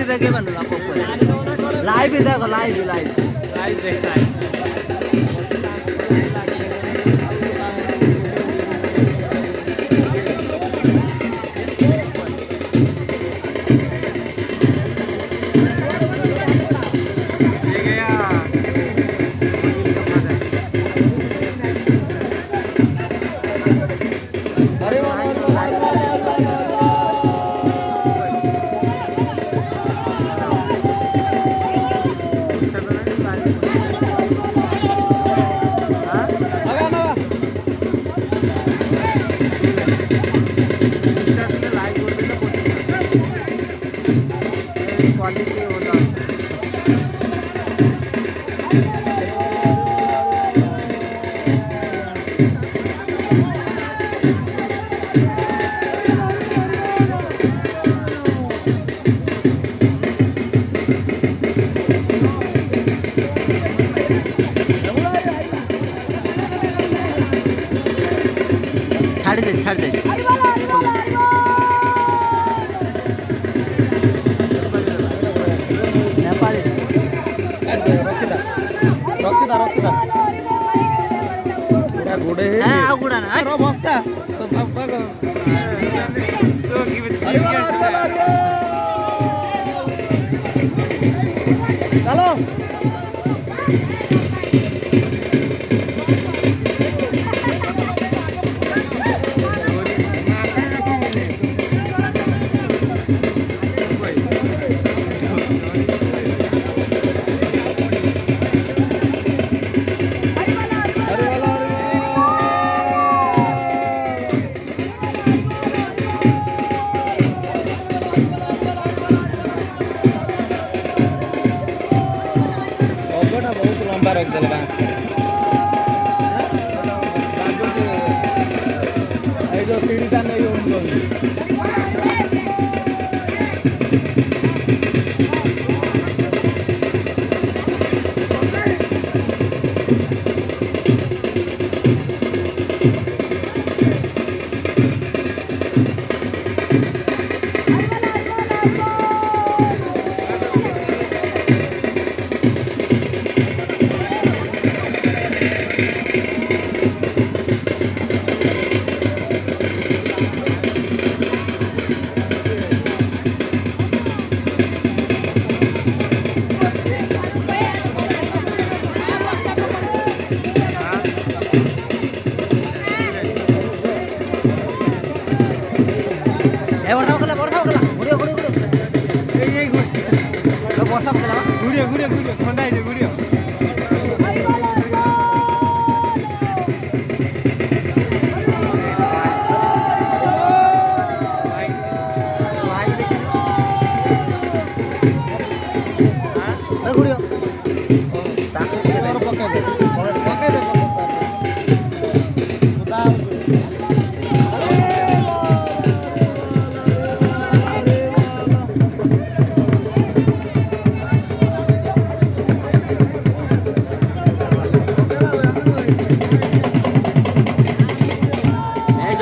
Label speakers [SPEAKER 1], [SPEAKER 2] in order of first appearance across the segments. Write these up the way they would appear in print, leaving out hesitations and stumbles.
[SPEAKER 1] দেখে বানো লাইভে দেখো লাইভ দেখায় क्वालिटी होता छाड़ दे रखिदा गोड़े गुड़ा ना बस्ता चलो जो सीढ़ी था नहीं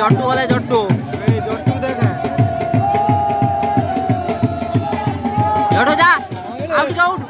[SPEAKER 1] জট্টু বলে জট্টু দেখা জট্টু যা আউট আউট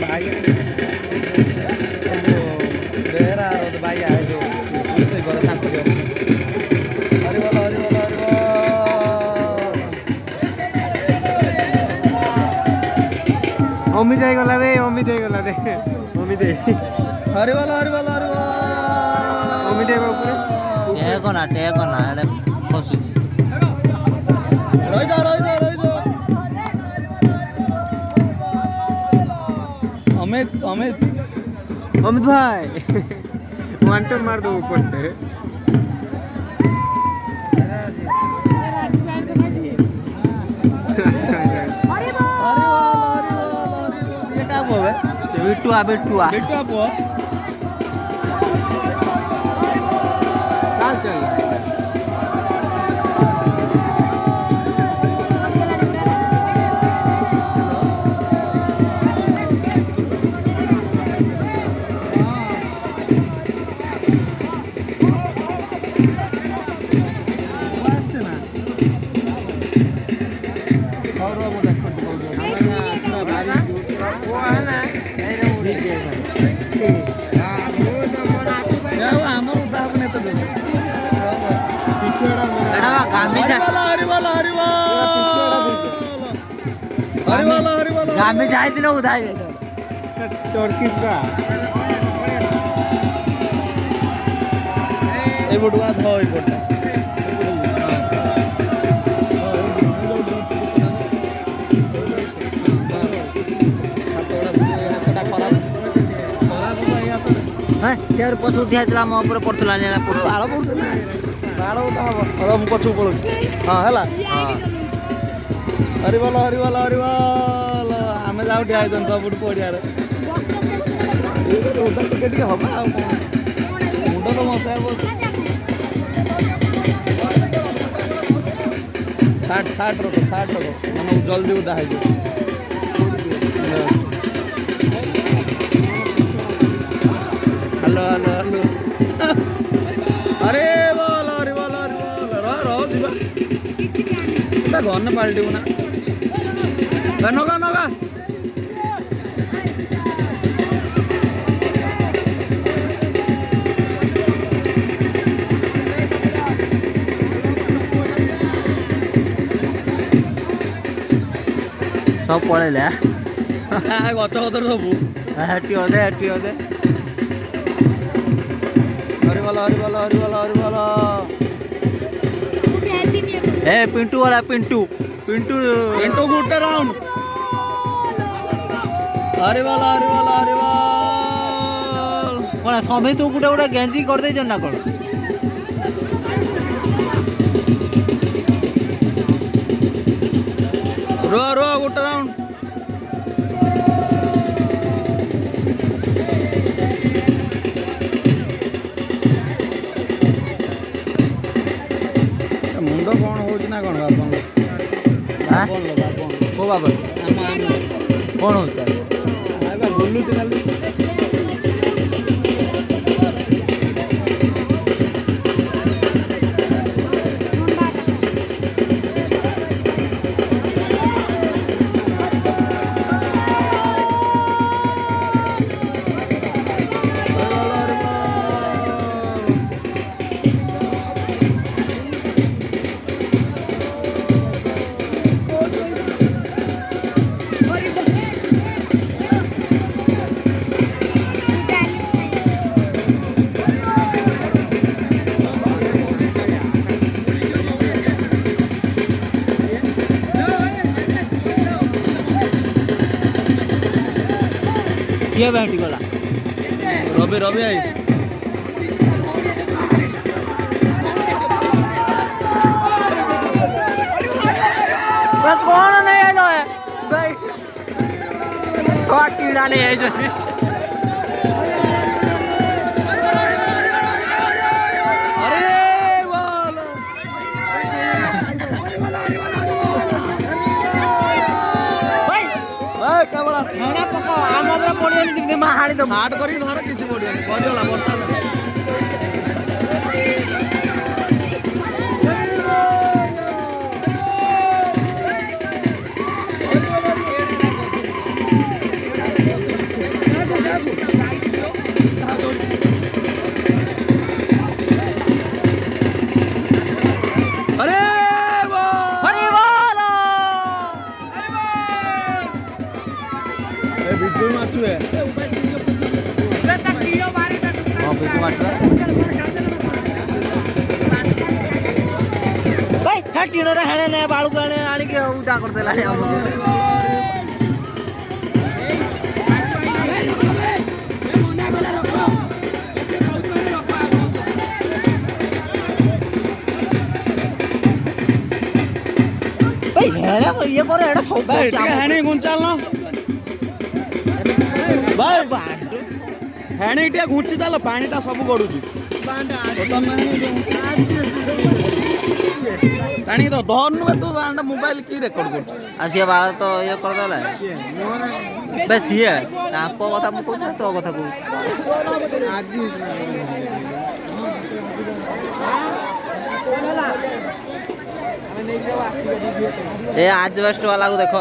[SPEAKER 1] ଭାଇ ବେହେରା ଭାଇ ଆଇଲୁ ରୋଷେଇ କର ତାଙ୍କୁ ଦିଅ ହରିବଲ ହରିବଲ ହରିବଲ
[SPEAKER 2] ଅମିତ ହେଇଗଲା ରେ ଅମିତ ହେଇଗଲା ରେ ଅମିତ
[SPEAKER 1] ହରିବଲ ହରିବଲ ହରିବଲ
[SPEAKER 2] ଅମିତ ହେବା ଉପରେ
[SPEAKER 1] ଟେକ ନା ଏଟା ଫସୁଛି ରହିଯାଅ ରହିଯାଅ ରହିଯାଅ अमित अमित
[SPEAKER 2] अमित भाई वन टन मार दो ऊपर से
[SPEAKER 1] ये क्या हुआ है बिट्टुआ बिट्टुआ बिट्टुआ हुआ
[SPEAKER 2] चल चल
[SPEAKER 1] गामी जाइदिन उधाई
[SPEAKER 2] टर्किश का
[SPEAKER 1] ए बडुआ ध ए बडा हां चार पछ उठी आइतला म ऊपर पड़तला नेला पड़ बाळ पड़तला बाळ उठा हबो अरे म पछ पड़ हां हला हां हरिबल हरिबल हरिबल आमे जाउ ठिया आइतन सब पड़िया रे ओदा टिके टिके हबा आ मुंड तो मसा बस छाट रखो माने जल्दी उदा है जो हेलो हेलो हेलो अरे बोल अरे बोल रो दिबा ता घर न पाल्टिबो ना नगा नगा सब पळेले गत गतर सब हटी होदे हरिबल हरिबल हरिबल हरिबल ए पिंटू वाला पिंटू गुट्टा राउंड हरिबल हरिबल हरिबल कोन समय तू गुटा गुटा गेंजी कर दे जन्ना कोन रो गुट्टा राउंड मुंड कौन हो ना कौन बाबा कौन होता है बोलू किए बैठी गला रवि आई कौन नहीं है भाई शॉट कीड़ा नहीं है हाट कर घर किसी पड़े सरीगला वर्षा
[SPEAKER 2] ବିଜୁଳି ମାରୁଛୁ
[SPEAKER 1] ହଁ ବିଜୁ ମାରୁଛୁ ଭାଇ ହେ ଟିଣରେ ହେଣେ ନେ ବାଳୁକୁ ଆଣେ ଆଣିକି ଉଦା କରିଦେଲାଣି ଆମକୁ ଭାଇ ହେଣେ ଇଏ କରେ ଏଟା ସବୁ
[SPEAKER 2] ଭାଇ ଟିକେ ହେଣି ଘୁଞ୍ଚାଲ ଭାଇ ହେଣି ଟିକେ ଘୁଞ୍ଚି ଚାଲ ପାଣିଟା ସବୁ ଗଡୁଛି ପାଣି ତ ଧରନୁ ତୁ ମୋବାଇଲ କି ରେକର୍ଡ କରୁଛୁ
[SPEAKER 1] ଆଉ ସିଏ ବାଳ ତ ଇଏ କରିଦେଲା ବେ ସିଏ ତାଙ୍କ କଥା ମୁଁ କହୁଛି ତୋ କଥା କହୁଛି ଏ ଆଜବେଷ୍ଟ ବାଲାକୁ ଦେଖ